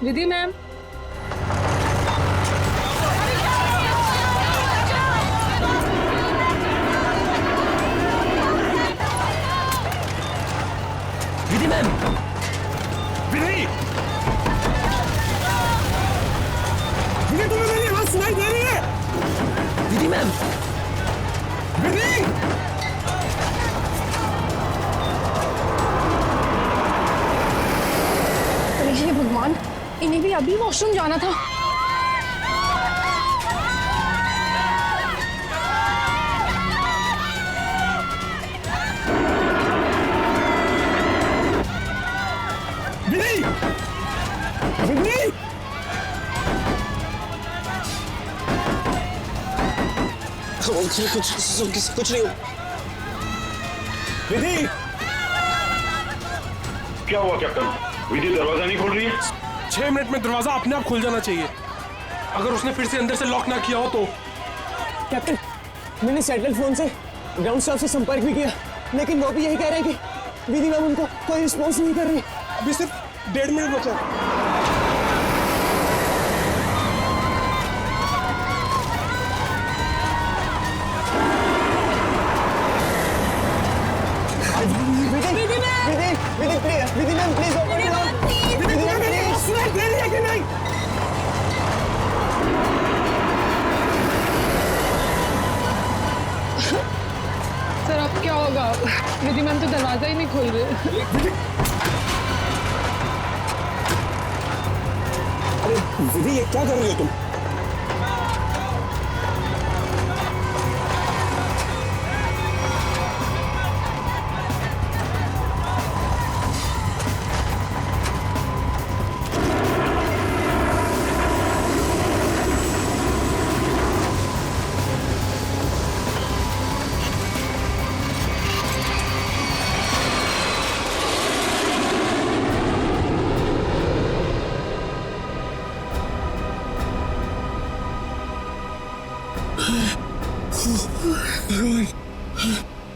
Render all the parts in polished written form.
विधि ma'am. Vidhi ma'am. विधि! विधि, तुम्हें मेरी आवाज सुनाई दे रही है? विधि मैम। विधि! अरे हे भगवान, इन्हें भी अभी वॉशरूम जाना था। विधि! विधि! कुछ नहीं। विधि! क्या हुआ कैप्टन? विधि दरवाजा नहीं खोल रही है? 6 मिनट में दरवाजा अपने आप खुल जाना चाहिए। अगर उसने फिर से अंदर से लॉक ना किया हो तो। कैप्टन, मैंने सैटेलाइट फोन से ग्राउंड स्टाफ से संपर्क भी किया, लेकिन वो भी यही कह रहे हैं कि विधि मैम उनको कोई रिस्पॉन्स नहीं कर रही। अभी सिर्फ 1.5 मिनट बचा। Vidhi ma'am please open it up. Vidhi ma'am please सुनाई दे रही है कि नहीं? सर अब क्या होगा? विधि मैम तो दरवाजा ही नहीं खोल रहे। अरे विधि, ये क्या कर रही हो तुम?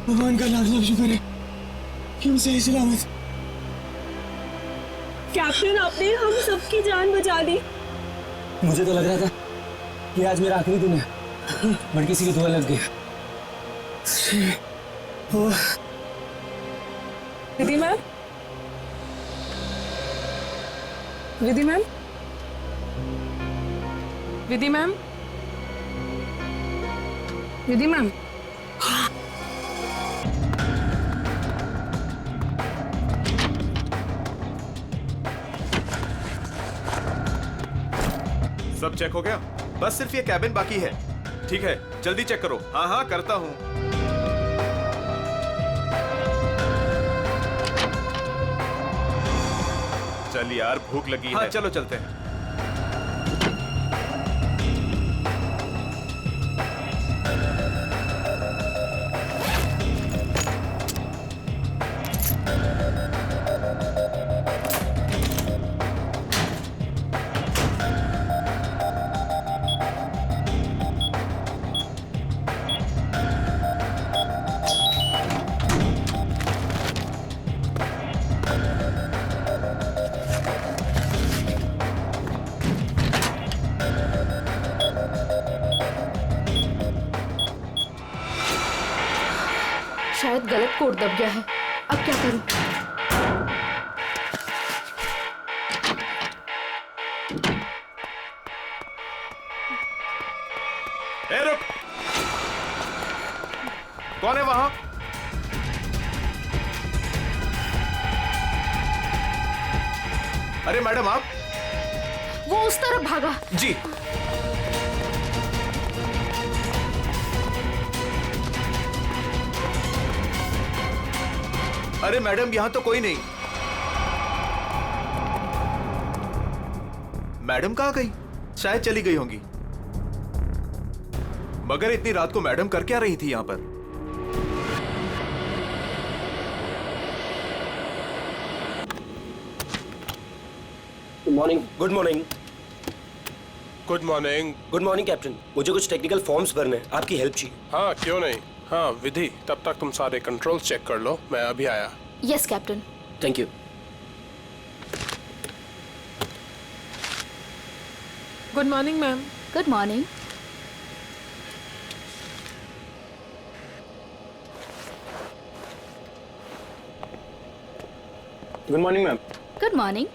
भगवान का लाख लाख शुक्र है कि हम सही सलामत। कैप्टन, आपने हम सबकी जान बचा दी। मुझे तो लग रहा था कि आज मेरा आखिरी दिन है, बट किसी की दुआ लग गई। Vidhi ma'am, Vidhi ma'am, Vidhi ma'am, Vidhi ma'am. सब चेक हो गया? बस सिर्फ ये कैबिन बाकी है। ठीक है, जल्दी चेक करो। हाँ हाँ करता हूँ। चल यार, भूख लगी है। हाँ चलो चलते हैं। शायद गलत कोड दब गया है। अब क्या करूं? ए रुक! कौन है वहां? अरे मैडम, आप? वो उस तरफ भागा। जी। अरे मैडम, यहां तो कोई नहीं। मैडम कहां गई? शायद चली गई होंगी। मगर इतनी रात को मैडम कर क्या रही थी यहां पर? Good morning. Good morning. Good morning. Good morning captain, मुझे कुछ टेक्निकल फॉर्म्स भरने, आपकी हेल्प चाहिए। हाँ क्यों नहीं। हाँ विधि, तब तक तुम सारे कंट्रोल चेक कर लो, मैं अभी आया। Yes captain. Thank you. Good morning ma'am. Good morning. Good morning ma'am. Good morning.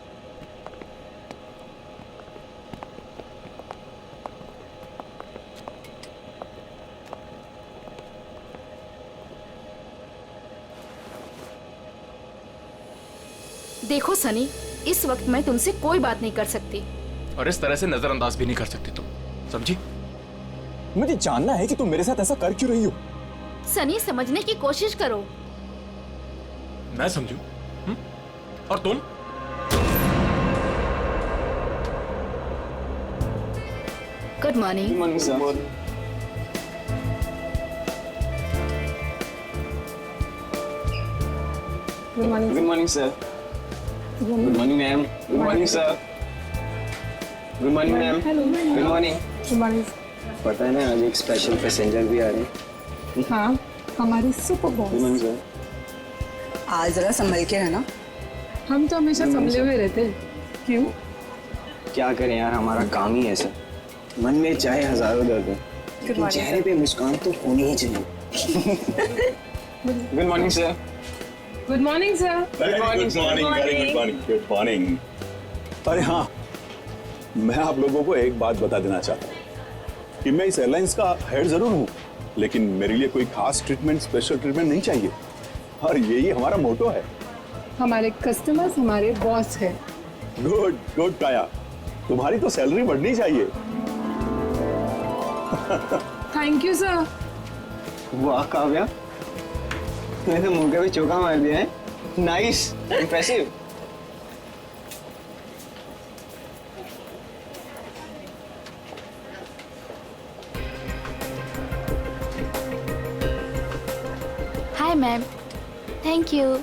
देखो सनी, इस वक्त मैं तुमसे कोई बात नहीं कर सकती। और इस तरह से नजरअंदाज भी नहीं कर सकती तुम, समझी? मुझे जानना है कि तुम मेरे साथ ऐसा कर क्यों रही हो। सनी, समझने की कोशिश करो। मैं समझू? और तुम? Good morning. Morning sir. Good morning. Good morning sir. Good morning ma'am. Good morning sir. Good morning ma'am. Good morning. Good morning. पता है ना, आज एक स्पेशल पैसेंजर भी आ रहे हैं। हाँ, हमारे super good boss. Morning sir. आज जरा संभल के रहना। हम तो हमेशा संभले हुए रहते हैं। क्यों? क्या करें यार, हमारा काम ही ऐसा। मन में चाहे हजारों दर्द हो, लेकिन चेहरे पे मुस्कान तो होनी ही चाहिए। Good morning sir. Good morning sir. Good morning. अरे हाँ, मैं आप लोगों को एक बात बता देना चाहता हूँ कि मैं इस एयरलाइंस का हेड जरूर हूँ, लेकिन मेरे लिए कोई खास ट्रीटमेंट, स्पेशल ट्रीटमेंट नहीं चाहिए। और यही हमारा मोटो है। हमारे कस्टमर्स हमारे बॉस है। गुड गुड काया, तुम्हारी तो सैलरी बढ़नी चाहिए। Thank you sir. वाह काव्या, तूने तो मुंह पे चौका मार दिया है। Nice, impressive. Hi ma'am. Thank you.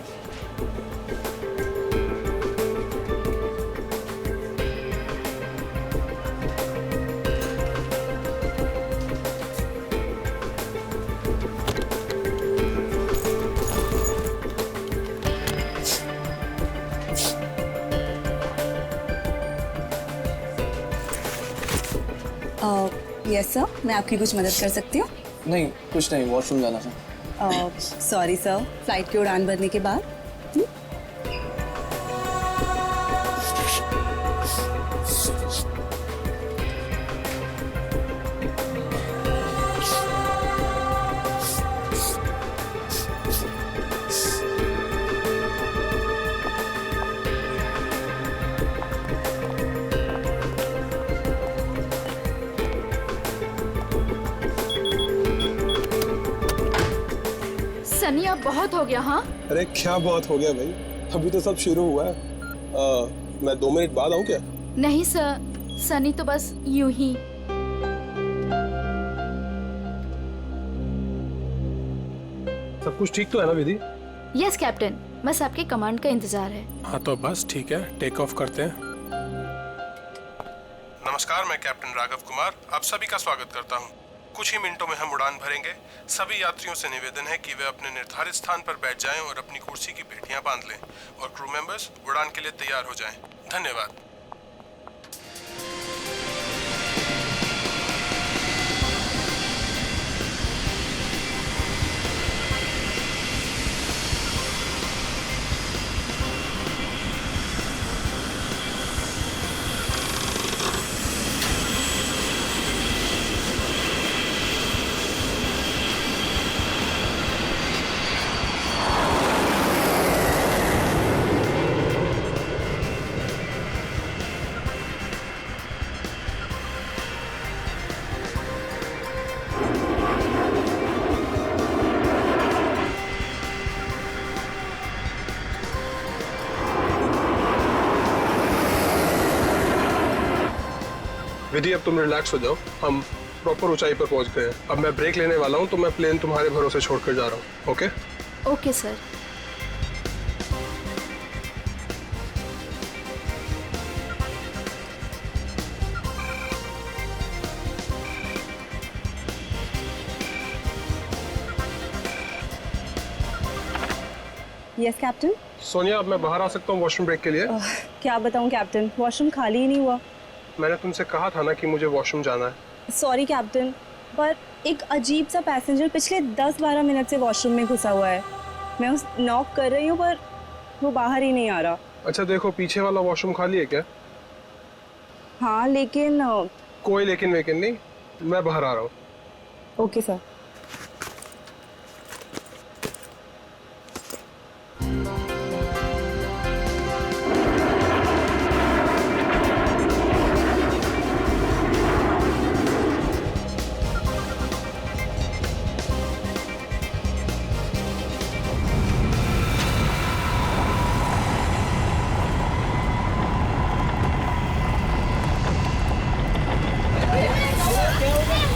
Yes sir, मैं आपकी कुछ मदद कर सकती हूँ? नहीं, कुछ नहीं, वॉशरूम जाना था। सॉरी सर, फ्लाइट की उड़ान भरने के बाद। सनी, अब बहुत हो गया। हाँ, अरे क्या बहुत हो गया भाई, अभी तो सब शुरू हुआ है। मैं 2 मिनट बाद आऊँ क्या? नहीं सर, सनी तो बस यूं ही। सब कुछ ठीक तो है ना विधि? यस कैप्टन, बस आपके कमांड का इंतजार है। हाँ तो बस ठीक है, टेक ऑफ करते हैं। नमस्कार, मैं कैप्टन राघव कुमार आप सभी का स्वागत करता हूँ। कुछ ही मिनटों में हम उड़ान भरेंगे। सभी यात्रियों से निवेदन है कि वे अपने निर्धारित स्थान पर बैठ जाएं और अपनी कुर्सी की पेटियां बांध लें और क्रू मेंबर्स उड़ान के लिए तैयार हो जाएं। धन्यवाद। विधि, अब तुम रिलैक्स हो जाओ, हम प्रॉपर ऊंचाई पर पहुंच गए हैं। अब मैं ब्रेक लेने वाला हूं, तो मैं प्लेन तुम्हारे भरोसे छोड़कर जा रहा हूं। Okay? Okay sir. Yes captain. Sonia, अब मैं बाहर आ सकता हूँ वॉशरूम ब्रेक के लिए? क्या बताऊँ कैप्टन, वॉशरूम खाली ही नहीं हुआ। मैंने तुमसे कहा था ना कि मुझे वॉशरूम जाना है। सॉरी कैप्टन, पर एक अजीब सा पैसेंजर पिछले 10-12 मिनट से वॉशरूम में घुसा हुआ है। मैं उस नॉक कर रही हूँ पर वो बाहर ही नहीं आ रहा। अच्छा देखो, पीछे वाला वॉशरूम खाली है क्या? हाँ लेकिन कोई लेकिन वेकिन नहीं, मैं बाहर आ रहा हूँ। Okay sir.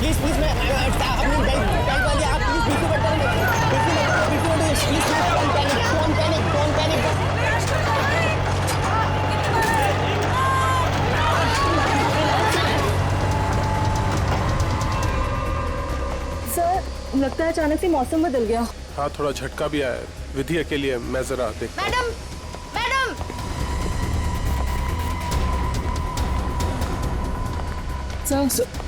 प्लीज प्लीज मैं अपनी बेल्ट वाली आप प्लीज बिल्कुल मत प्लीज डोंट पैनिक। सर लगता है अचानक से मौसम बदल गया। हाँ, थोड़ा झटका भी आया है। विधि अकेली है, मैं जरा देखता हूँ। मैडम मैडम सर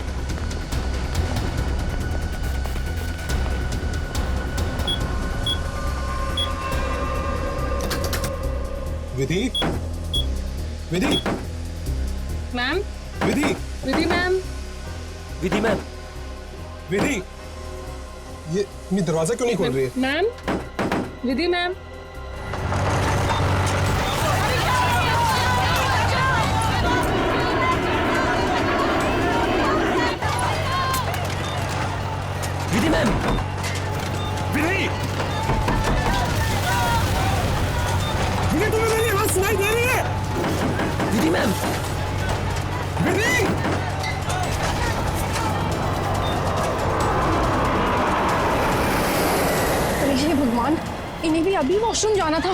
विधि, विधि, मैम, विधि, विधि मैम, विधि मैम, विधि, ये दरवाजा क्यों नहीं खोल रही है? Ma'am, Vidhi ma'am. Vidhi ma'am, विधि, मुझे तुम्हें मेरी आवाज सुनाई दे रही है? विधि मैम, विधि हे भगवान, इन्हें भी अभी वॉशरूम जाना था।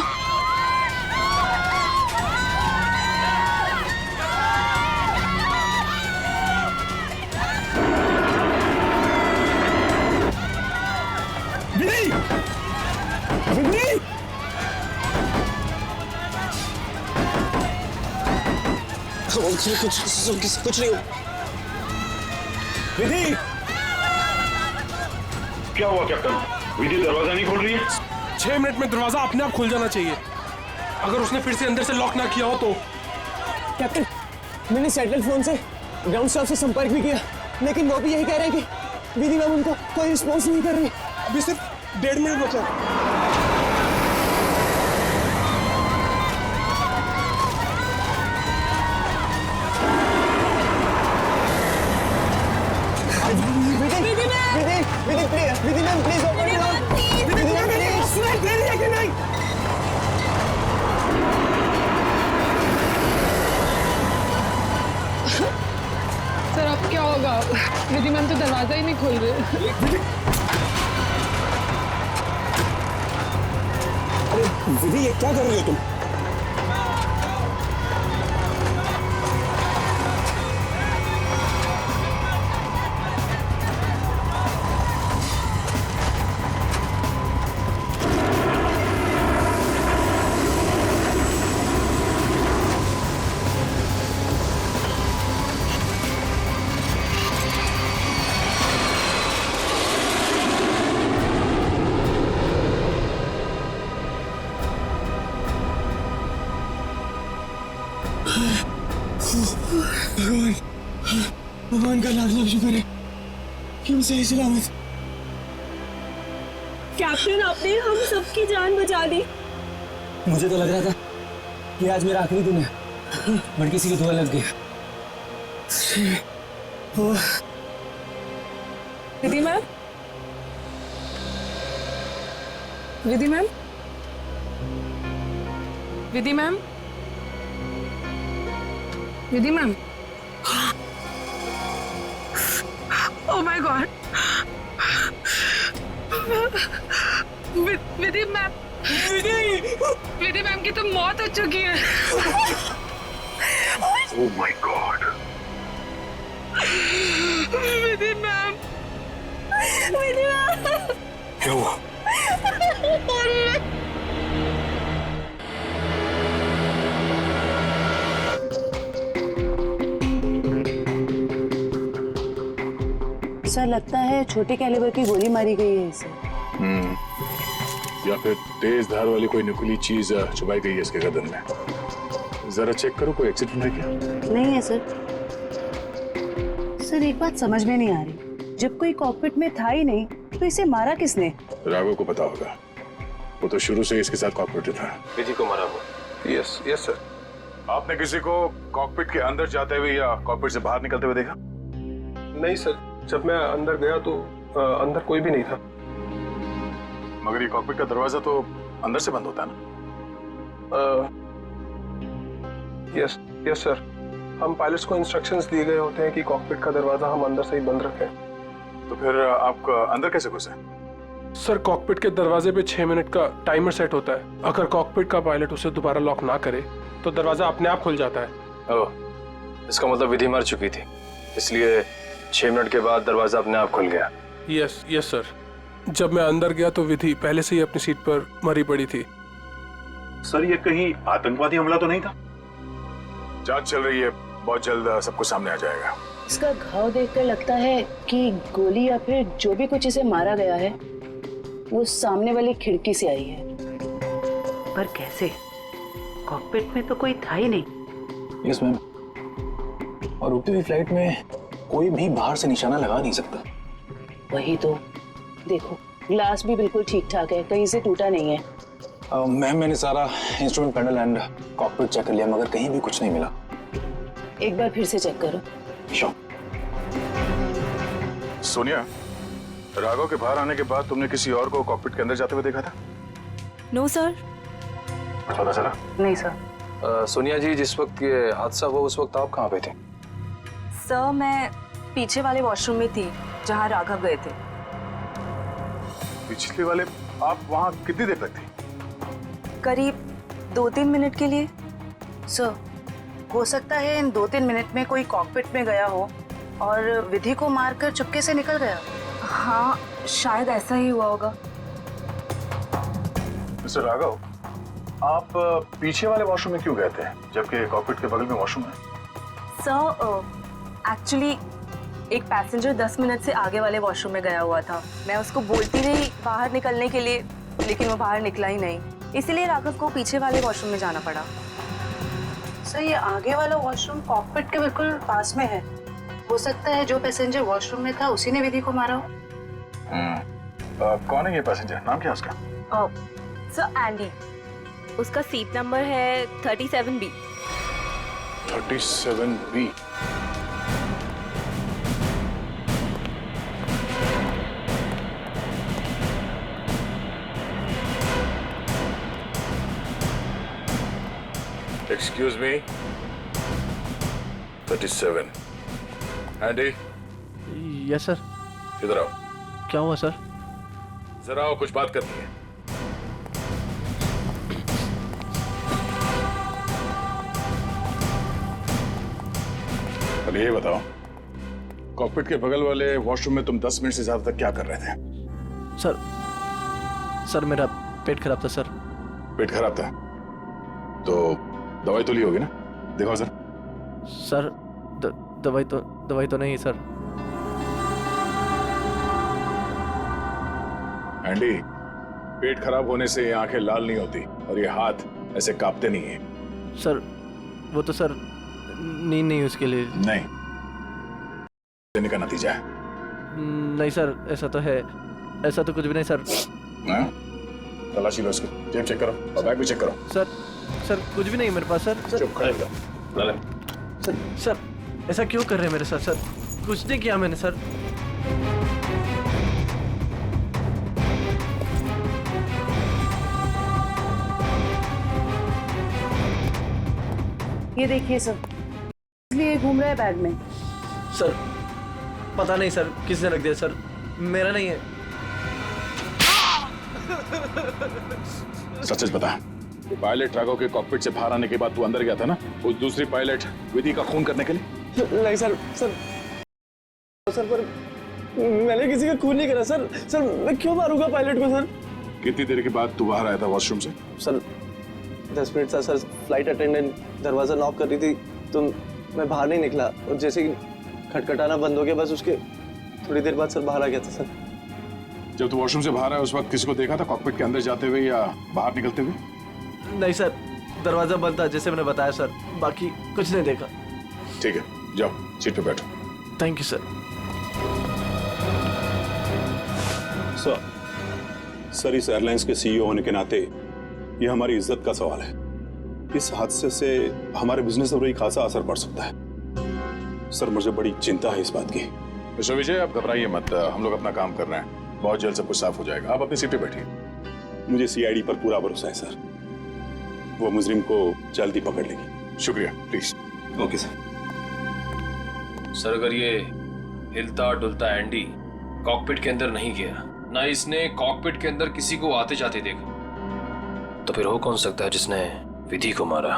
विधि विधि कुछ नहीं। विधि क्या हुआ कैप्टन? विधि दरवाजा नहीं खोल रही है? 6 मिनट में दरवाजा अपने आप खुल जाना चाहिए। अगर उसने फिर से अंदर से लॉक ना किया हो तो। कैप्टन, मैंने सैटेलाइट फोन से ग्राउंड स्टाफ से संपर्क भी किया, लेकिन वो भी यही कह रहे हैं कि विधि मैम उनको कोई रिस्पॉन्स नहीं कर रही। अभी सिर्फ 1.5 मिनट बचा। Vidhi ma'am please open it up. Vidhi ma'am please सुनाई दे रही है कि नहीं? सर अब क्या होगा? विधि मैम तो दरवाजा ही नहीं खोल रहे। अरे विधि, ये क्या कर रही हो तुम? भगवान का लाख लाख शुक्र है कि हम सही सलामत। कैप्टन, आपने हम सबकी जान बचा दी। मुझे तो लग रहा था कि आज मेरा आखिरी दिन है, बट किसी की दुआ लग गई। Vidhi ma'am, Vidhi ma'am, Vidhi ma'am, Vidhi ma'am. Oh my god, Vidhi ma'am, Vidhi ma'am की तो मौत हो चुकी है। Oh my god. Vidhi ma'am, Vidhi ma'am, क्या हुआ? सर लगता है छोटे कैलिबर की गोली मारी गई है इसे। या फिर तेज धार वाली कोई नुकीली चीज छुपाई गई है इसके गर्दन में। जरा चेक करो, कोई एक्सीडेंट है क्या? नहीं है सर। सर एक बात समझ में नहीं आ रही, जब कोई कॉकपिट में था ही नहीं तो इसे मारा किसने? राघव को पता होगा, वो तो शुरू से इसके साथ कॉकपिट था। विधि को मारा हुआ। Yes yes sir. आपने किसी को कॉकपिट के अंदर जाते हुए या कॉकपिट से बाहर निकलते हुए देखा? नहीं सर, जब मैं अंदर गया तो अंदर कोई भी नहीं था। मगर ये कॉकपिट का दरवाजा तो अंदर से बंद होता है ना? यस यस सर, हम पायलट्स को इंस्ट्रक्शंस दिए गए होते हैं कि कॉकपिट का दरवाजा हम अंदर से ही बंद रखें। तो फिर आप अंदर कैसे घुसे? सर कॉकपिट के दरवाजे पे 6 मिनट का टाइमर सेट होता है। अगर कॉकपिट का पायलट उसे दोबारा लॉक ना करे तो दरवाजा अपने आप खुल जाता है। ओह, इसका मतलब विधि मर चुकी थी, इसलिए 6 मिनट के बाद दरवाजा अपने आप खुल गया। यस यस सर, जब मैं अंदर गया तो विधि पहले से ही अपनी सीट पर मरी पड़ी थी। सर ये कहीं आतंकवादी हमला तो नहीं था? जांच चल रही है, बहुत जल्द सब कुछ सामने आ जाएगा। इसका घाव देखकर लगता है कि गोली या फिर जो भी कुछ इसे मारा गया है वो सामने वाली खिड़की से आई है। पर कैसे? कॉकपिट में तो कोई था ही नहीं। यस मैम, और उड़ती हुई फ्लाइट में कोई भी बाहर से निशाना लगा नहीं सकता। वही तो, देखो ग्लास भी बिल्कुल ठीक ठाक है, कहीं से टूटा नहीं है। मैम मैंने सारा instrument panel and cockpit check कर लिया, मगर कहीं भी कुछ नहीं मिला। एक बार फिर से चेक करो। श्योर। सोनिया, राघव के बाहर आने के बाद तुमने किसी और को कॉकपिट के अंदर जाते हुए देखा था? No sir. पता चला? नहीं सर। सोनिया जी, जिस वक्त ये हादसा हुआ उस वक्त आप कहाँ पे थे? सर मैं पीछे वाले वॉशरूम में थी जहाँ राघव गए थे। पिछले वाले? आप वहाँ कितनी देर तक थी? करीब 2-3 मिनट के लिए। सर हो सकता है इन 2-3 मिनट में कोई कॉकपिट में गया हो और विधि को मारकर चुपके से निकल गया। हाँ शायद ऐसा ही हुआ होगा। मिस्टर राघव, आप पीछे वाले वॉशरूम में क्यों गए थे जबकि कॉकपिट के बगल में वॉशरूम है? सर एक्चुअली एक पैसेंजर 10 मिनट से आगे वाले वॉशरूम में गया हुआ था। मैं उसको बोलती रही बाहर निकलने के लिए, लेकिन वो बाहर निकला ही नहीं, इसीलिए राघव को पीछे वाले वॉशरूम में जाना पड़ा। सर ये आगे वाला वॉशरूम कॉकपिट के बिल्कुल पास में है। हो सकता है जो पैसेंजर वॉशरूम में था उसी ने विधि को मारा हो। कौन है ये पैसेंजर? नाम क्या है उसका? सर एंडी, उसका सीट नंबर है 37B। 37B। Excuse me, 37. Andy, yes sir. इधर आओ। क्या हुआ सर? जरा आओ, कुछ बात करनी है। अब ये बताओ, कॉकपिट के बगल वाले वॉशरूम में तुम 10 मिनट से ज्यादा तक क्या कर रहे थे? सर मेरा पेट खराब था सर। पेट खराब था तो दवाई तो ली होगी ना? देखो सर। सर दवाई तो नहीं सर। एंडी, पेट खराब होने से ये आंखें लाल नहीं होती और ये हाथ ऐसे कांपते नहीं है। सर वो तो सर नींद नहीं उसके लिए। नहीं, देने का नतीजा है। नहीं सर, ऐसा तो है, ऐसा तो कुछ भी नहीं सर। हाँ? तलाशी लो उसकी, जेब चेक करो और बैग भी चेक करो। सर कुछ भी नहीं मेरे पास सर। चुप खड़े रहो। सर ऐसा क्यों कर रहे हैं मेरे साथ सर? कुछ नहीं किया मैंने सर। ये देखिए सर, इसलिए घूम रहा है बैग में। सर पता नहीं सर किसने रख दिया सर, मेरा नहीं है। सच सच बता, पायलट राघव के कॉकपिट से बाहर आने के बाद तू अंदर गया था ना उस दूसरी पायलट विधि का खून करने के लिए? नहीं सर पर मैंने किसी का खून नहीं करा सर। मैं क्यों मारूंगा पायलट को सर? कितनी देर के बाद तू बाहर आया था वॉशरूम से? सर 10 मिनट था सर। फ्लाइट अटेंडेंट दरवाजा नॉक कर रही थी तो मैं बाहर नहीं निकला, और जैसे ही खटखटाना बंद हो गया बस उसके थोड़ी देर बाद सर बाहर आ गया था सर। जब तू वॉशरूम से बाहर आया उस वक्त किसी को देखा था कॉकपिट के अंदर जाते हुए या बाहर निकलते हुए? नहीं सर, दरवाजा बंद था जैसे मैंने बताया सर, बाकी कुछ नहीं देखा। ठीक है, जाओ सीट पे बैठो। Thank you sir. सर इस एयरलाइंस के सीईओ होने के नाते ये हमारी इज्जत का सवाल है। इस हादसे से हमारे बिजनेस पर भी खासा असर पड़ सकता है। सर मुझे बड़ी चिंता है इस बात की। मिस्टर विजय, आप घबराइए मत, हम लोग अपना काम कर रहे हैं, बहुत जल्द सब कुछ साफ हो जाएगा। आप अपनी सीट पे बैठिए। मुझे सीआईडी पर पूरा भरोसा है सर, वो मुजरिम को जल्दी पकड़ लेगी। शुक्रिया, प्लीज। Okay sir. सर अगर ये हिलता डुलता एंडी कॉकपिट के अंदर नहीं गया, ना इसने कॉकपिट के अंदर किसी को आते जाते देखा, तो फिर हो कौन सकता है जिसने विधि को मारा?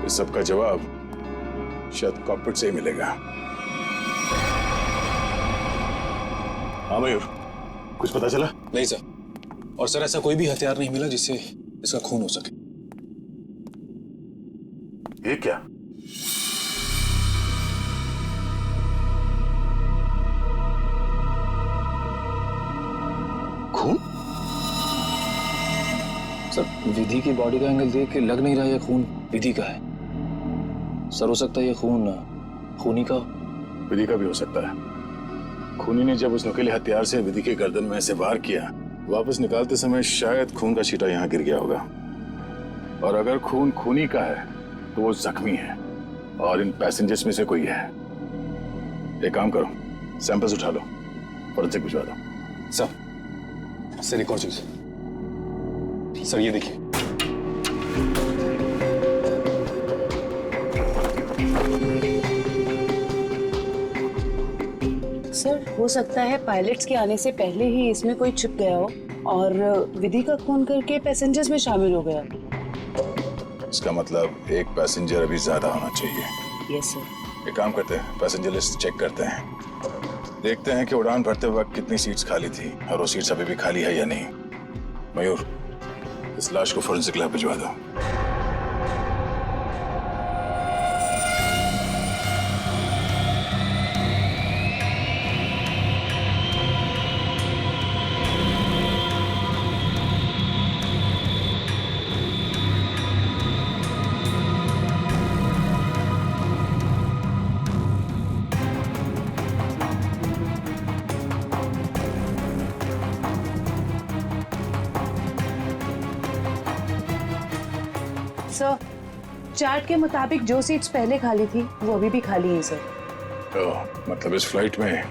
इस सब का जवाब शायद कॉकपिट से ही मिलेगा। हाँ मयूर, कुछ पता चला? नहीं सर, और सर ऐसा कोई भी हथियार नहीं मिला जिससे इसका खून हो सके। ये क्या? खून? सर विधि की बॉडी का एंगल देख के लग नहीं रहा ये खून विधि का है। सर हो सकता है ये खून खूनी का। विधि का भी हो सकता है। खूनी ने जब उस नुकीले हथियार से विधि के गर्दन में से वार किया, वापस निकालते समय शायद खून का छींटा यहाँ गिर गया होगा। और अगर खून खूनी का है तो वो जख्मी है और इन पैसेंजर्स में से कोई है। एक काम करो, सैंपल्स उठा लो, फोरेंसिक भिजवा दो। सर एक और चीज सर, ये देखिए। सर हो सकता है पायलट्स के आने से पहले ही इसमें कोई छिप गया हो और विधि का खून करके पैसेंजर्स में शामिल हो गया। इसका मतलब एक पैसेंजर अभी ज्यादा होना चाहिए। Yes sir. एक काम करते हैं, पैसेंजर लिस्ट चेक करते हैं, देखते हैं कि उड़ान भरते वक्त कितनी सीट्स खाली थी और वो सीट्स अभी भी खाली है या नहीं। मयूर, इस लाश को फोरेंसिक लैब भिजवा दो। सर चार्ट के मुताबिक जो सीट्स पहले खाली थी वो अभी भी खाली है सर। मतलब इस फ्लाइट में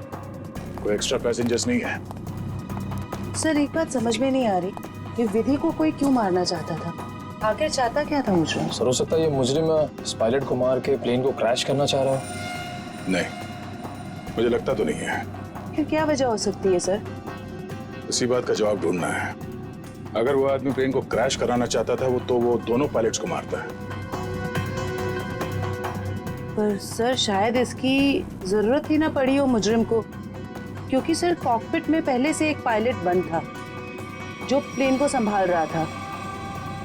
कोई एक्स्ट्रा पैसेंजर्स नहीं है? सर एक बात समझ में नहीं आ रही कि विधि को कोई क्यों मारना चाहता था, आखिर चाहता क्या था मुझे? सर हो सकता है ये मुजरिम इस पायलट को मार के प्लेन को क्रैश करना चाह रहा है। नहीं, मुझे लगता तो नहीं है। फिर क्या वजह हो सकती है सर? इसी बात का जवाब ढूंढना है। अगर वो आदमी प्लेन को क्रैश कराना चाहता था वो दोनों पायलट्स को मारता है। पर सर शायद इसकी जरूरत ही ना पड़ी हो मुजरिम को, क्योंकि सर कॉकपिट में पहले से एक पायलट बंद था जो प्लेन को संभाल रहा था।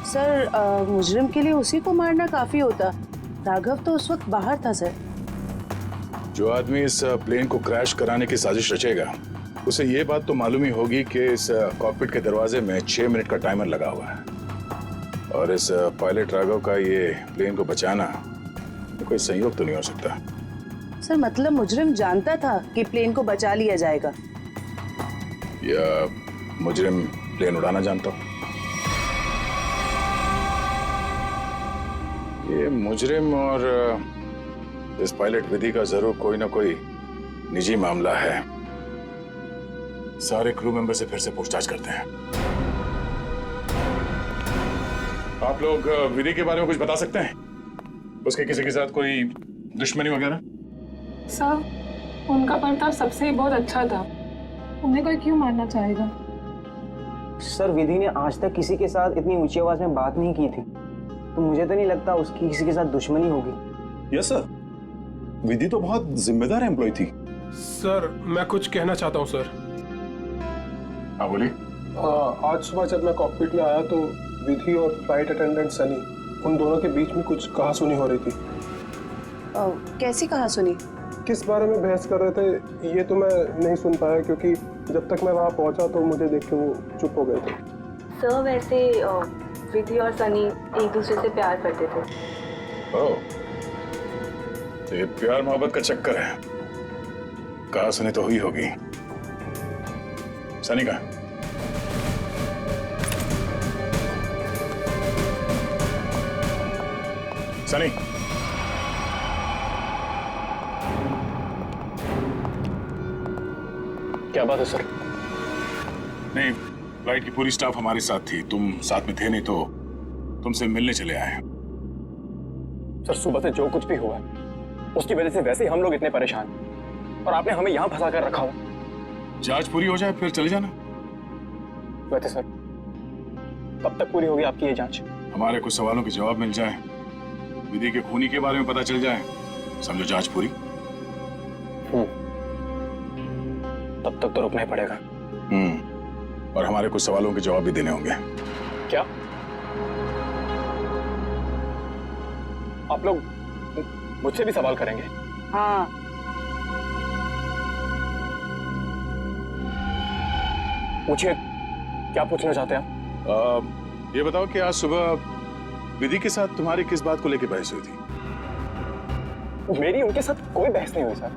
सर मुजरिम के लिए उसी को मारना काफी होता। राघव तो उस वक्त बाहर था सर। जो आदमी इस प्लेन को क्रैश कराने की साजिश रचेगा उसे ये बात तो मालूम ही होगी कि इस कॉकपिट के दरवाजे में 6 मिनट का टाइमर लगा हुआ है और इस पायलट राघव का ये प्लेन को बचाना तो कोई संयोग तो नहीं हो सकता। सर मतलब मुजरिम जानता था कि प्लेन को बचा लिया जाएगा, या मुजरिम प्लेन उड़ाना जानता हो? ये मुजरिम और इस पायलट विधि का जरूर कोई ना कोई निजी मामला है। सारे क्रू मेंबर से फिर से पूछताछ करते हैं। आप लोग विधि के बारे में कुछ बता सकते हैं? उसके किसी के साथ कोई दुश्मनी वगैरह? सर उनका बर्ताव सबसे बहुत अच्छा था, उन्हें कोई क्यों मारना चाहेगा? सर विधि ने आज तक किसी के साथ इतनी ऊंची आवाज में बात नहीं की थी, तो मुझे तो नहीं लगता उसकी किसी के साथ दुश्मनी होगी। यस सर, विधि तो बहुत जिम्मेदार एम्प्लॉय थी। सर मैं कुछ कहना चाहता हूँ सर। हाँ बोलिए। आज सुबह जब मैं कॉकपिट में आया तो विधि और फ्लाइट अटेंडेंट सनी, उन दोनों के बीच में कुछ कहासुनी हो रही थी। कैसी कहासुनी? किस बारे में बहस कर रहे थे ये तो मैं नहीं सुन पाया, क्योंकि जब तक मैं वहाँ पहुँचा तो मुझे देख के वो चुप हो गए थे। सर वैसे विधि और सनी एक दूसरे से प्यार करते थे। ओह, तो ये प्यार मोहब्बत का चक्कर है। कहा सुनी तो हुई होगी। सनी का सनी, क्या बात है सर? नहीं, फ्लाइट की पूरी स्टाफ हमारे साथ थी, तुम साथ में थे नहीं तो तुमसे मिलने चले आए। सर सुबह से जो कुछ भी हुआ उसकी वजह से वैसे ही हम लोग इतने परेशान, और आपने हमें यहाँ फंसा कर रखा हुआ। जांच पूरी हो जाए फिर चले जाना। वैसे सर कब तक पूरी होगी आपकी ये जांच? हमारे कुछ सवालों के जवाब मिल जाए, विधि के खूनी के बारे में पता चल जाए, समझो जांच पूरी। तब तक तो रुकना ही पड़ेगा। और हमारे कुछ सवालों के जवाब भी देने होंगे। क्या आप लोग मुझसे भी सवाल करेंगे? हाँ। पूछिए, क्या पूछना चाहते हैं आप? ये बताओ कि आज सुबह विधि के साथ तुम्हारी किस बात को लेकर बहस हुई थी? मेरी उनके साथ कोई बहस नहीं हुई सर।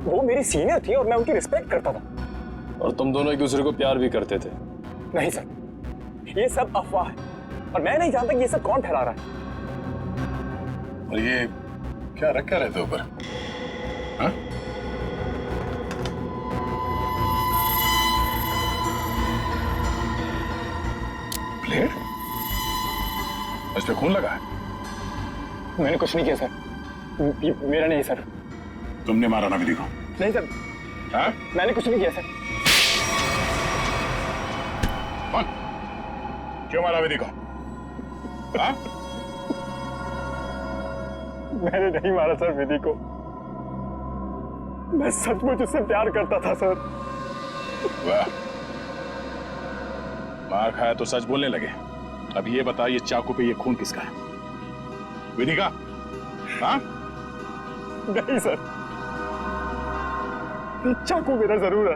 वो मेरी सीनियर थी और मैं उनकी रिस्पेक्ट करता था। और तुम दोनों एक दूसरे को प्यार भी करते थे? नहीं सर, ये सब अफवाह है और मैं नहीं जानता कि ये सब कौन फैला रहा है। और ये क्या रख क्या रहते ऊपर? हाँ? प्लेट? इस पे खून लगा है? मैंने कुछ नहीं किया सर। ये मेरा नहीं सर। तुमने मारा ना विधि को? नहीं सर। हाँ? मैंने कुछ नहीं किया सर। कौन? क्यों मारा विधि को? हाँ? मैंने नहीं मारा सर विधि को। मैं सचमुच उससे प्यार करता था सर। वाह, मार खाया तो सच बोलने लगे। अब ये बता, ये चाकू पे ये खून किसका है? विधि का? हाँ? नहीं सर, ये चाकू मेरा जरूर है,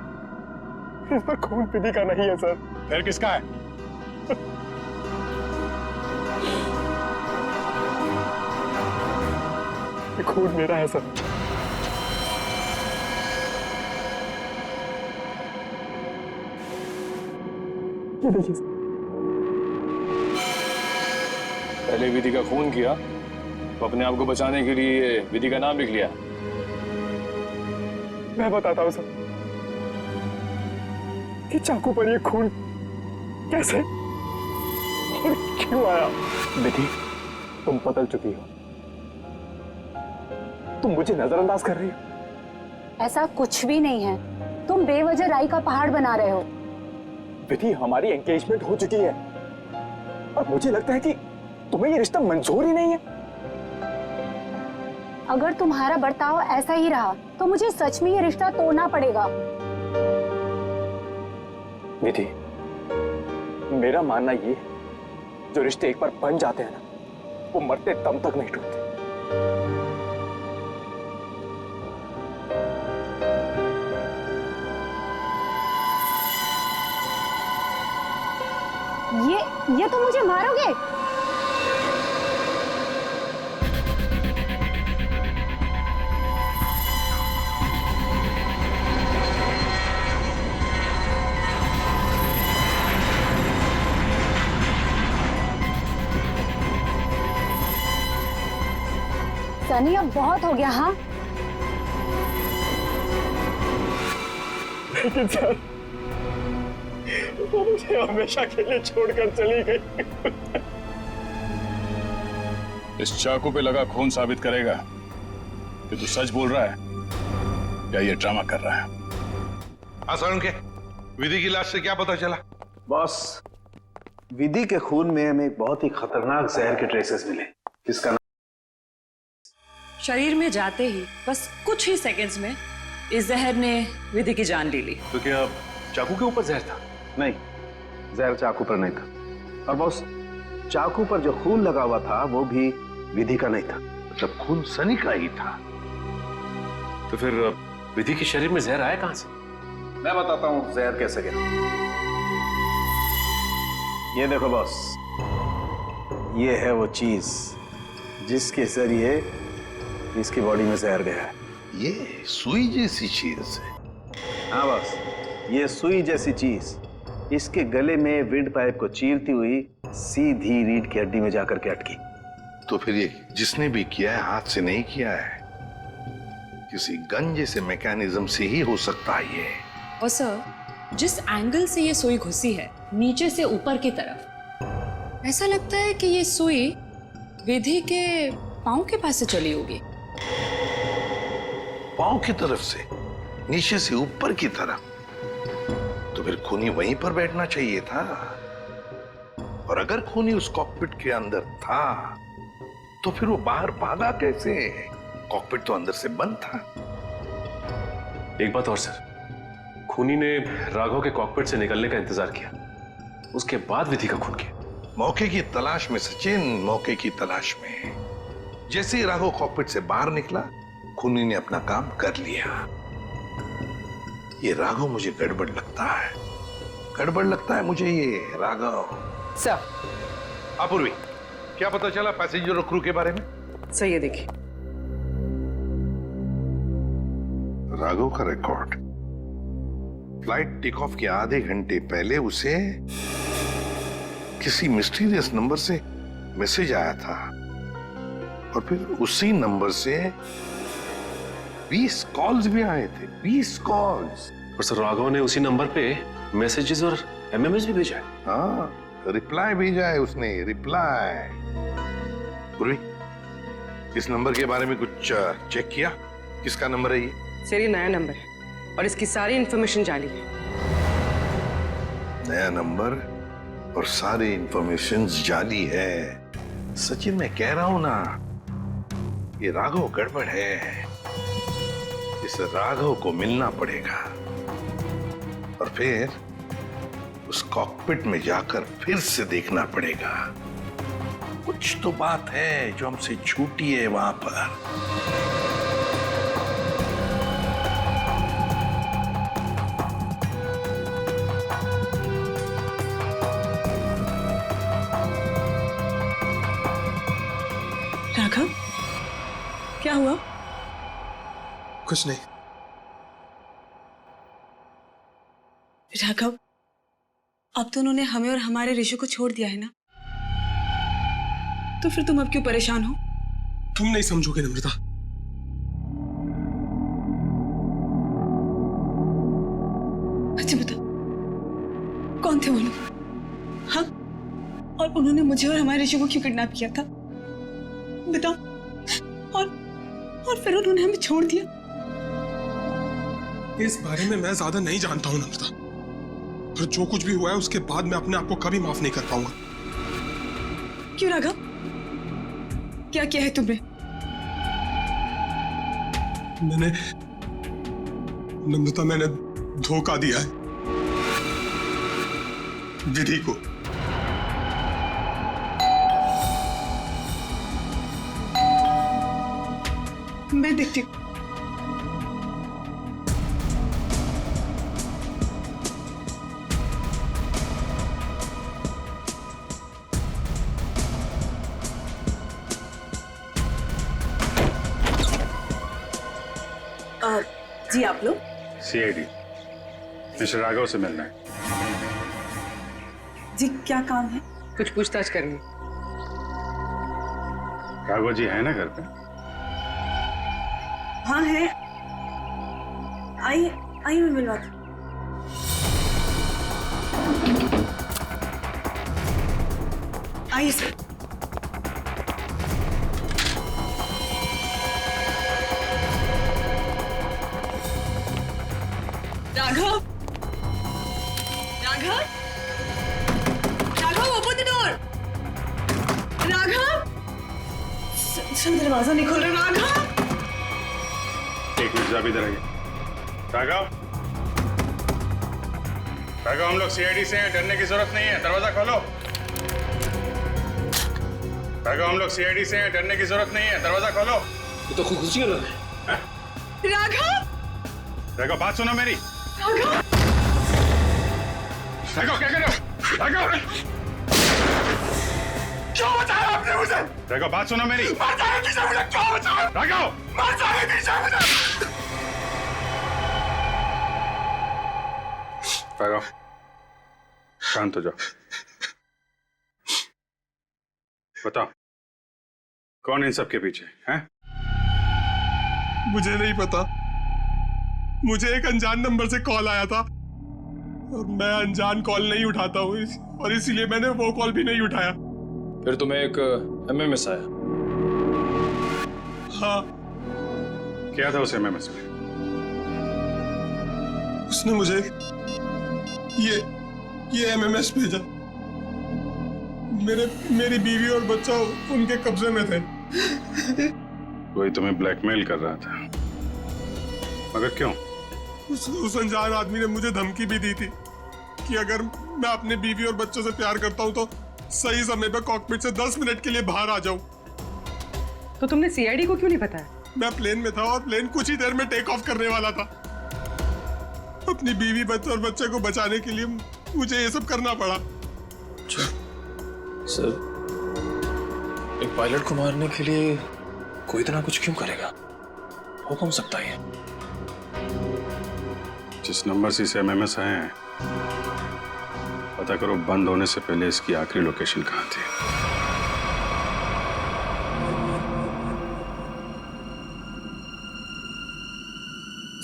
इस पर खून विधि का नहीं है सर। फिर किसका है? ये खून मेरा है सर। ये देखिए सर। पहले विधि का खून किया तो अपने आप को बचाने के लिए विधि का नाम लिख लिया। मैं बताता हूं सर कि चाकू पर ये खून कैसे और क्यों आया। विधि, तुम बदल चुकी हो। तुम मुझे नजरअंदाज कर रही हो। ऐसा कुछ भी नहीं है, तुम बेवजह राई का पहाड़ बना रहे हो। विधि, हमारी एंगेजमेंट हो चुकी है और मुझे लगता है कि तुम्हें ये रिश्ता मंजूर ही नहीं है। अगर तुम्हारा बर्ताव ऐसा ही रहा तो मुझे सच में ये रिश्ता तोड़ना पड़ेगा। विधि, मेरा मानना ये है, जो रिश्ते एक बार बन जाते हैं ना, वो मरते दम तक नहीं टूटते। ये तो मुझे मारोगे? सनी, अब बहुत हो गया। हाँ, लेकिन सर, वो मुझे हमेशा के लिए छोड़कर चली गई। इस चाकू पे लगा खून साबित करेगा कि तू सच बोल रहा है या ये ड्रामा कर रहा है। हाँ के विधि की लाश से क्या पता चला? बॉस, विधि के खून में हमें एक बहुत ही खतरनाक जहर के ट्रेसेस मिले, जिसका शरीर में जाते ही बस कुछ ही सेकंड्स में इस जहर ने विधि की जान ले ली। तो क्या चाकू के ऊपर जहर था? नहीं, जहर चाकू पर नहीं था। और बॉस, चाकू पर जो खून लगा हुआ था वो भी विधि का नहीं था, मतलब खून सनी का ही था। तो फिर विधि के शरीर में जहर आया कहां से? मैं बताता हूं जहर कैसे गया। ये देखो बॉस, ये है वो चीज जिसके जरिए इसकी बॉडी में जहर गया है। ये सुई जैसी चीज है। हाँ बॉस, ये सुई जैसी चीज इसके गले में विंड पाइप को चीरती हुई सीधी रीढ़ की हड्डी में जाकर के अटकी। तो फिर ये जिसने भी किया है हाथ से नहीं किया है, किसी गन जैसे मैकेनिज्म से ही हो सकता है ये। और सर, जिस एंगल से ये सुई घुसी है, नीचे से ऊपर की तरफ, ऐसा लगता है कि ये सुई विधि के पांव के पास से चली होगी। पांव की तरफ से, नीचे से ऊपर की तरफ? तो फिर खूनी वहीं पर बैठना चाहिए था। और अगर खूनी उस कॉकपिट के अंदर था तो फिर वो बाहर भागा कैसे? कॉकपिट तो अंदर से बंद था। एक बात और सर, खूनी ने राघव के कॉकपिट से निकलने का इंतजार किया, उसके बाद विधि का खून किया। मौके की तलाश में सचिन, मौके की तलाश में। जैसे ही राघव कॉकपिट से बाहर निकला, खूनी ने अपना काम कर लिया। ये राघव मुझे गड़बड़ लगता है, गड़बड़ लगता है मुझे ये राघव। सर। अपूर्वी, क्या पता चला पैसेंजर और क्रू के बारे में? सर ये देखिए, राघव का रिकॉर्ड। फ्लाइट टेक ऑफ के आधे घंटे पहले उसे किसी मिस्टीरियस नंबर से मैसेज आया था और फिर उसी नंबर से 20 कॉल्स भी आए थे। 20 कॉल्स। और सर राघव ने उसी नंबर पे मैसेजेस और एमएमएस भी भेजा है। हाँ, रिप्लाई भेजा है उसने, रिप्लाई। पूर्वी, इस नंबर के बारे में कुछ चेक किया? किसका नंबर है ये? सर ये नया नंबर है और इसकी सारी इंफॉर्मेशन जाली है। नया नंबर और सारी इंफॉर्मेशन जाली है। सचिन, मैं कह रहा हूं ना, ये राघव गड़बड़ है। इस राघव को मिलना पड़ेगा और फिर उस कॉकपिट में जाकर फिर से देखना पड़ेगा। कुछ तो बात है जो हमसे छूटी है वहां पर। राघव, क्या हुआ? कुछ नहीं। राघव, अब तो उन्होंने हमें और हमारे ऋषि को छोड़ दिया है ना, तो फिर तुम अब क्यों परेशान हो? तुम नहीं समझोगे नम्रता। अच्छा बता, कौन थे वो लोग? हाँ, और उन्होंने मुझे और हमारे ऋषि को क्यों किडनैप किया था? बताओ। और फिर उन्होंने हमें छोड़ दिया। इस बारे में मैं ज्यादा नहीं जानता हूं नम्रता, और जो कुछ भी हुआ है उसके बाद मैं अपने आप को कभी माफ नहीं कर पाऊंगा। क्यों राघव, क्या किया है तुमने? नम्रता, मैंने धोखा दिया है विधि को। मैं देखती हूँ। जी आप लोग? सीआईडी, मिस्टर राघव से मिलना है। जी क्या काम है? कुछ पूछताछ करनी। राघव जी है ना घर पे? हाँ है। आइए मैं मिलवाती हूँ। आइए sir. Raghav, open the door. Raghav, sir दरवाजा नहीं खोल रहा। राघव, एक मिनट, आप इधर आइए। राघव, हम लोग सीआईडी से हैं, डरने की जरूरत नहीं है, दरवाजा खोलो। राघव, हम लोग सीआईडी से हैं, डरने की जरूरत नहीं है, दरवाजा खोलो। ये तो खुदकुशी कर रहा है। राघव राघव बात सुनो मेरी। राघव राघव क्या कर रहे हो? राघव क्यों बचाया आपने मुझे? राघव बात सुनो मेरी। मर जाने दीजिए मुझे, क्यों बचाया? राघव मर जाने दीजिए मुझे। राघव शांत हो जाओ। बताओ कौन इन सब के पीछे है? मुझे नहीं पता। मुझे एक अनजान नंबर से कॉल आया था और मैं अनजान कॉल नहीं उठाता हूँ और इसीलिए मैंने वो कॉल भी नहीं उठाया। फिर तुम्हें एक एमएमएस आया? हाँ। क्या था उस एमएमएस में? उसने मुझे ये एमएमएस भेजा। मेरी बीवी और बच्चा उनके कब्जे में थे। कोई तुम्हें ब्लैकमेल कर रहा था, मगर क्यों? उस अनजान आदमी ने मुझे धमकी भी दी थी कि अगर मैं अपने बीवी और बच्चों से प्यार करता हूं तो सही समय पर कॉकपिट से 10 मिनट के लिए बाहर आ जाऊं। तो तुमने सीआईडी को क्यों नहीं बताया? मैं प्लेन में था और प्लेन कुछ ही देर में टेक ऑफ करने वाला था। अपनी बीवी और बच्चे को बचाने के लिए मुझे ये सब करना पड़ा। सर, एक पायलट को मारने के लिए कोई इतना कुछ क्यों करेगा? हो कौन सकता है? जिस नंबर से इसे एमएमएस आए हैं, पता करो बंद होने से पहले इसकी आखिरी लोकेशन कहाँ थी।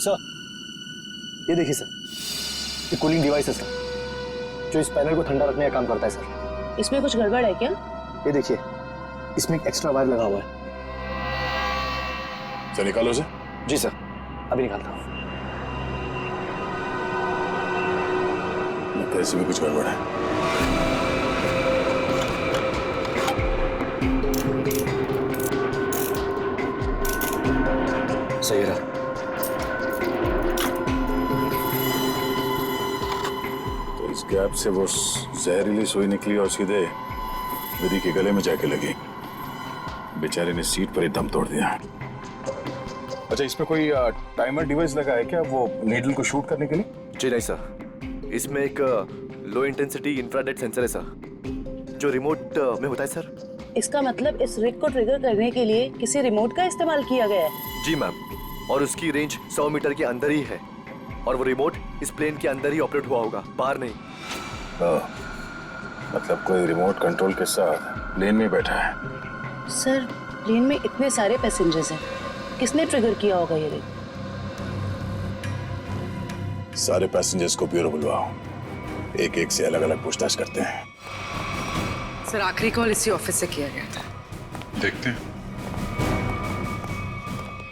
सर, ये देखिए सर, ये कूलिंग डिवाइस है सर, जो इस पैनल को ठंडा रखने का काम करता है सर। इसमें कुछ गड़बड़ है क्या? ये देखिए, इसमें एक एक्स्ट्रा वायर लगा हुआ है। सर निकालो उसे। जी सर, अभी निकालता हूँ। लगता है इसमें कुछ गड़बड़ है। सही रहा। तो इस गैप से वो जहरीली सुई निकली और सीधे विधि के गले में जाके लगी। बेचारे ने सीट पर ही दम तोड़ दिया। अच्छा, इसमें कोई टाइमर डिवाइस लगा है क्या, वो नीडल को शूट करने के लिए? जी नहीं सर, इसमें एक लो इंटेंसिटी इंफ्रारेड सेंसर है सर, जो रिमोट में होता है सर। इसका मतलब इस रिग को ट्रिगर करने के लिए किसी रिमोट का इस्तेमाल किया गया है? जी मैम, और उसकी रेंज 100 मीटर के अंदर ही है और वो रिमोट इस प्लेन के अंदर ही ऑपरेट हुआ होगा, बाहर नहीं। मतलब कोई रिमोट कंट्रोल के साथ प्लेन में बैठा है। सर, प्लेन में इतने सारे पैसेंजर्स हैं, किसने ट्रिगर किया होगा ये रिग? सारे पैसेंजर्स को ब्यूरो बुलवाओ, एक एक से अलग अलग पूछताछ करते हैं। सर, आखिरी कॉल इसी ऑफिस से किया गया था। देखते हैं।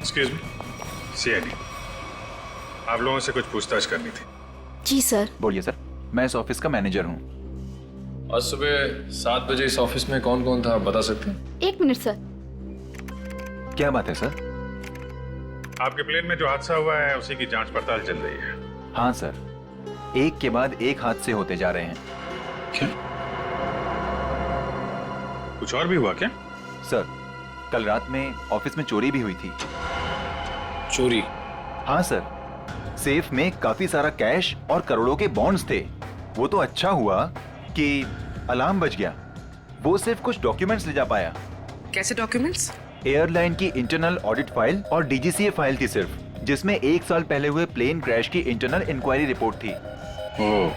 एक्सक्यूज मी, सीआईडी, आप लोगों से कुछ पूछताछ करनी थी। जी सर। बोलिए सर, मैं इस ऑफिस का मैनेजर हूँ। आज सुबह 7 बजे इस ऑफिस में कौन कौन था, आप बता सकते हैं? 1 मिनट सर। क्या बात है सर? आपके प्लेन में जो हादसा हुआ है उसी की जांच पड़ताल चल रही है। हाँ सर, एक के बाद एक हादसे होते जा रहे हैं। क्या? कुछ और भी हुआ क्या? सर, कल रात में ऑफिस में चोरी भी हुई थी। चोरी? हाँ सर, सेफ में काफी सारा कैश और करोड़ों के बॉन्ड्स थे। वो तो अच्छा हुआ कि अलार्म बज गया, वो सिर्फ कुछ डॉक्यूमेंट्स ले जा पाया। कैसे डॉक्यूमेंट्स? एयरलाइन की इंटरनल ऑडिट फाइल और डीजीसीए फाइल थी सिर्फ, जिसमें 1 साल पहले हुए प्लेन क्रैश की इंटरनल इंक्वायरी रिपोर्ट थी। ओह,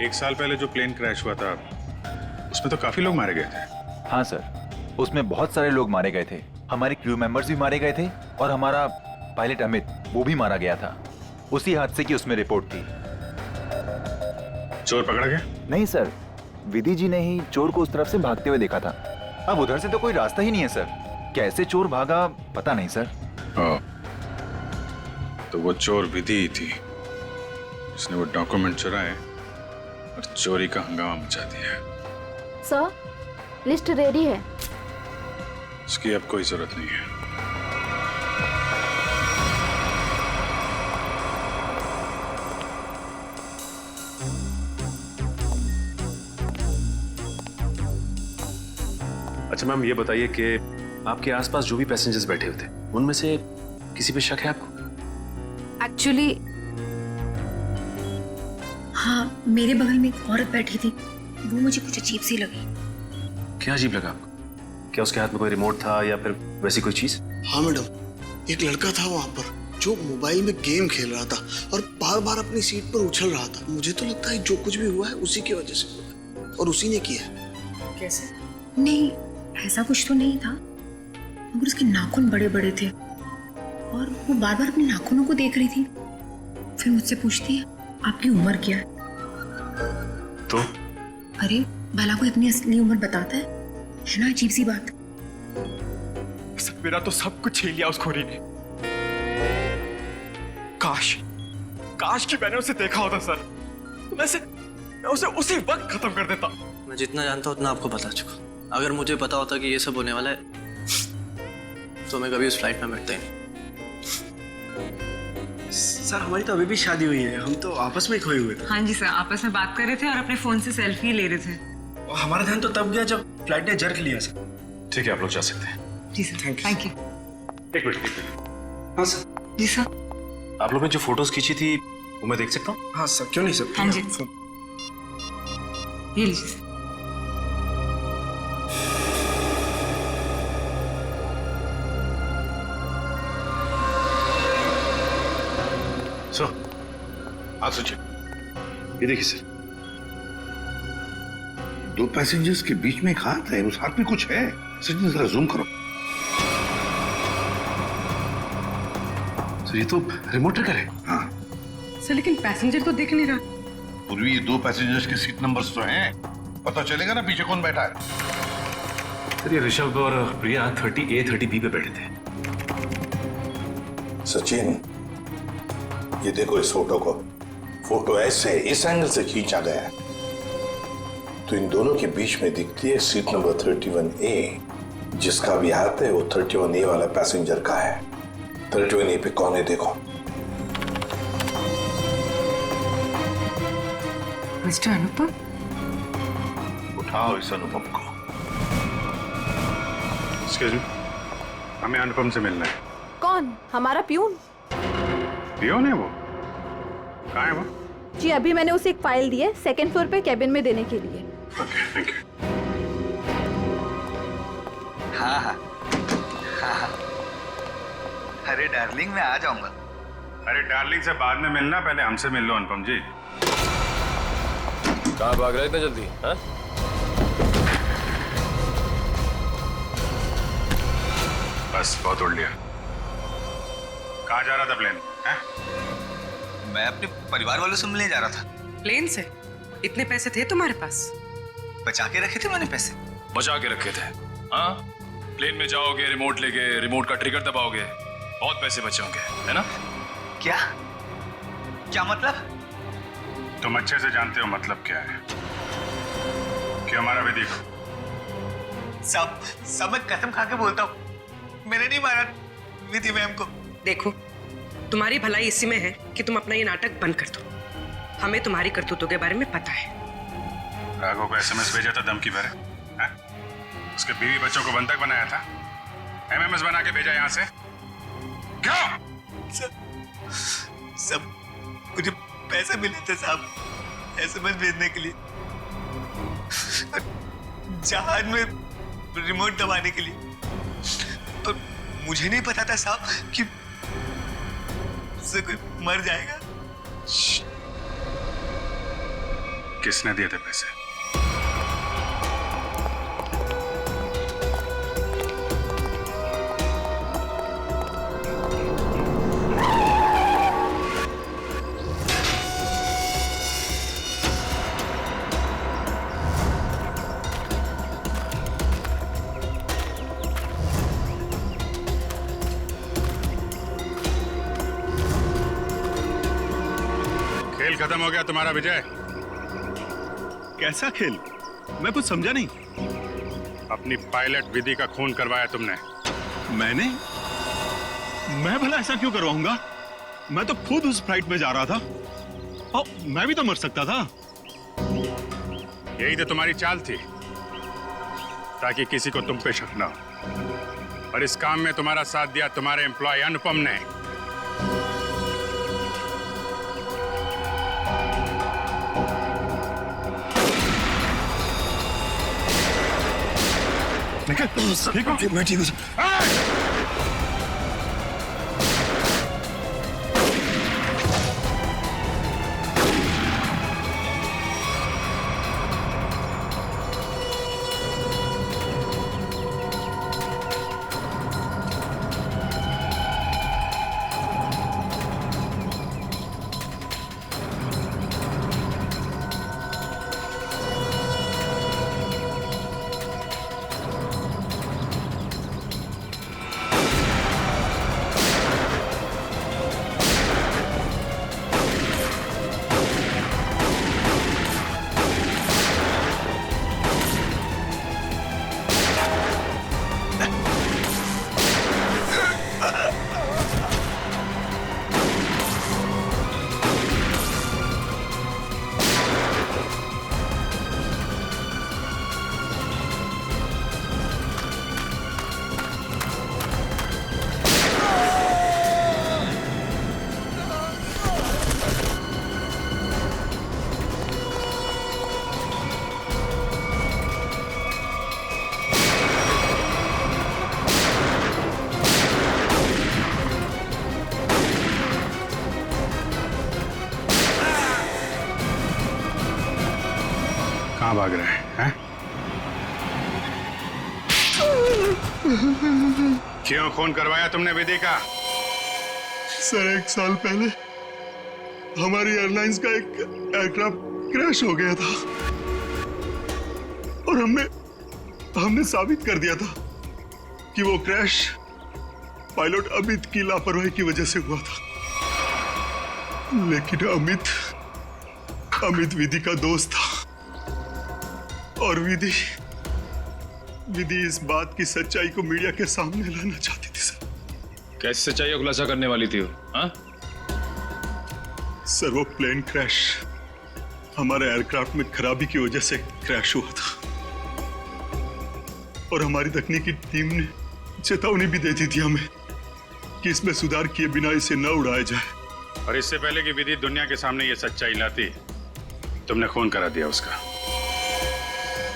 1 साल पहले जो प्लेन क्रैश हुआ था उसमें तो काफी लोग मारे गए थे। हाँ सर, उसमें बहुत सारे लोग मारे गए थे। हमारे क्रू मेंबर्स भी मारे गए थे और हमारा पायलट अमित, वो भी मारा गया था। उसी हादसे की उसमें रिपोर्ट थी। चोर पकड़ा गया? नहीं सर, विधि जी ने ही चोर को उस तरफ से भागते हुए देखा था। अब उधर से तो कोई रास्ता ही नहीं है सर, कैसे चोर भागा पता नहीं सर। तो वो चोर विधि ही थी जिसने वो डॉक्यूमेंट चुराए और चोरी का हंगामा मचा दिया। सर, लिस्ट रेडी है। इसकी अब कोई जरूरत नहीं है। अच्छा मैम, ये बताइए कि आपके आसपास जो भी पैसेंजर्स बैठे हुए थे उनमें से किसी पे शक है आपको? एक्चुअली हाँ, मेरे बगल में एक औरत बैठी थी, वो मुझे कुछ अजीब सी लगी। क्या अजीब लगा आपको? क्या उसके हाथ में कोई रिमोट था या फिर वैसी कोई चीज? हाँ मैडम, एक लड़का था वहाँ पर जो मोबाइल में गेम खेल रहा था और बार बार अपनी सीट पर उछल रहा था। मुझे तो लगता है जो कुछ भी हुआ है उसी की वजह से हुआ है और उसी ने किया है। कैसे? नहीं, ऐसा कुछ तो नहीं था, मगर उसके नाखून बड़े बड़े थे और वो बार बार अपने नाखूनों को देख रही थी। फिर मुझसे पूछती है, आपकी उम्र क्या है? तो? अरे भला कोई अपनी असली उम्र बताता है ना? अजीब सी बात। मेरा तो सब कुछ छीन लिया उस खोरी ने। काश कि मैंने उसे देखा होता सर, तो मैं उसे उसी वक्त खत्म कर देता। मैं जितना जानता हूँ उतना आपको बता चुका। अगर मुझे पता होता कि ये सब होने वाला है तो मैं कभी उस फ्लाइट में बैठता ही नहीं। सर हमारी तो अभी भी शादी हुई है, हम तो आपस में ही खोए हुए थे। हाँ जी सर, आपस में बात कर रहे थे और अपने फोन से सेल्फी ले रहे थे। और हमारा ध्यान तो तब गया जब फ्लाइट ने जर्क लिया सर। ठीक है, आप लोग जा सकते हैं। जी सर, थैंक यू। एक मिनट। हाँ सर। जी सर। आप लोगों ने जो फोटोज खींची थी वो मैं देख सकता हूँ? हाँ सर, क्यों नहीं सर। हाँ जी, ये लीजिए। सर, हाँ सचिन, ये देखिए सर, 2 पैसेंजर्स के बीच में एक हाथ है, उस हाथ में कुछ है। सचिन जरा जूम करो। सर ये तो रिमोट ट्रिगर है। हाँ सर, लेकिन पैसेंजर तो दिख नहीं रहा। पूर्वी, ये 2 पैसेंजर्स के सीट नंबर्स तो हैं, पता चलेगा ना पीछे कौन बैठा है। सर ये ऋषभ और प्रिया 30A 30B पे बैठे थे। सचिन, ये देखो इस फोटो को। फोटो ऐसे इस एंगल से खींचा गया है तो इन दोनों के बीच में दिखती है सीट नंबर 31A। जिसका भी हाथ है वो 31A वाला पैसेंजर का है। 31A पे कौन है देखो। मिस्टर अनुपम। उठाओ इस अनुपम को। एक्सक्यूज मी, हमें अनुपम से मिलना है। कौन? हमारा प्यून? पियोन है वो? कहाँ है वो? जी अभी मैंने उसे एक फाइल दी है 2nd फ्लोर पे कैबिन में देने के लिए। Okay, thank you. हाँ हाँ हाँ। अरे डार्लिंग, मैं आ जाऊंगा। अरे डार्लिंग से बाद में मिलना, पहले हमसे मिल लो अनुपम जी। कहाँ भाग रहे इतने जल्दी? हाँ? बस बहुत उड़ लिया। कहाँ जा रहा था प्लेन? मैं अपने परिवार वालों से मिलने जा रहा था। प्लेन से? इतने पैसे थे तुम्हारे पास? बचा के रखे थे मैंने पैसे। बचा के रखे थे? हाँ, प्लेन में जाओगे, रिमोट लेके रिमोट का ट्रिगर दबाओगे, बहुत पैसे बचे होंगे, है ना? क्या क्या मतलब? तुम अच्छे से जानते हो मतलब क्या है। क्यों मारा विधि को? सब मैं कसम खा के बोलता हूँ, मैंने नहीं मारा विधि मैम को। देखो, तुम्हारी भलाई इसी में है कि तुम अपना ये नाटक बंद कर दो। हमें तुम्हारी करतूतों के बारे में पता है। राघव को SMS भेजा था धमकी भरे, उसके बीवी बच्चों को बंधक बनाया था, MMS बना के भेजा यहाँ से। क्यों? सब मुझे पैसे मिले थे साहब SMS भेजने के लिए, जहाज में रिमोट दबाने के लिए। और मुझे नहीं पता था साहब कि उससे कोई मर जाएगा। किसने दिए थे पैसे? खेल खत्म हो गया तुम्हारा विजय। कैसा खेल? मैं कुछ समझा नहीं। अपनी पायलट विधि का खून करवाया तुमने। मैं भला ऐसा क्यों करवाऊंगा? मैं तो खुद उस फ्लाइट में जा रहा था और मैं भी तो मर सकता था। यही तो तुम्हारी चाल थी, ताकि किसी को तुम पे शक ना हो। और इस काम में तुम्हारा साथ दिया तुम्हारे एम्प्लॉय अनुपम ने। ठीक हो? मैं ठीक हूँ सर। कहाँ भाग रहे हैं? क्यों खून करवाया तुमने विधि का? सर 1 साल पहले हमारी एयरलाइंस का एक एयरक्राफ्ट क्रैश हो गया था और हमने साबित कर दिया था कि वो क्रैश पायलट अमित की लापरवाही की वजह से हुआ था। लेकिन अमित विधि का दोस्त था और विधि इस बात की सच्चाई को मीडिया के सामने लाना चाहती थी सर। कैसे सच्चाई का खुलासा करने वाली थी वो? हाँ? सर वो प्लेन क्रैश हमारे एयरक्राफ्ट में खराबी की वजह से क्रैश हुआ था और हमारी तकनीकी टीम ने चेतावनी भी दे दी थी हमें कि इसमें सुधार किए बिना इसे न उड़ाया जाए। और इससे पहले कि विधि दुनिया के सामने ये सच्चाई लाती, तुमने खून करा दिया उसका।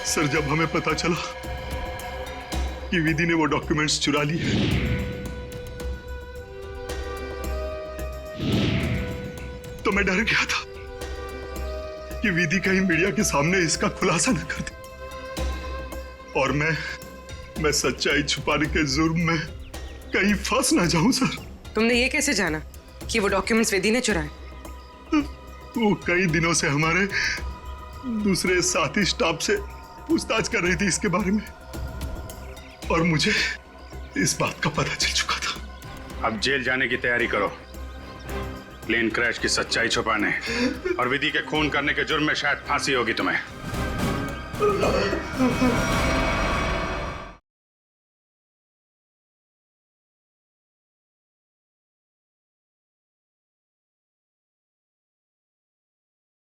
सर जब हमें पता चला कि विधि ने वो डॉक्यूमेंट्स चुरा लिए तो मैं डर गया था कि विधि कहीं मीडिया के सामने इसका खुलासा न कर दे और मैं सच्चाई छुपाने के जुर्म में कहीं फंस ना जाऊं। सर तुमने ये कैसे जाना कि वो डॉक्यूमेंट्स विधि ने चुराए? वो कई दिनों से हमारे दूसरे साथी स्टाफ से पूछताछ कर रही थी इसके बारे में और मुझे इस बात का पता चल चुका था। अब जेल जाने की तैयारी करो, प्लेन क्रैश की सच्चाई छुपाने और विधि के खून करने के जुर्म में शायद फांसी होगी तुम्हें।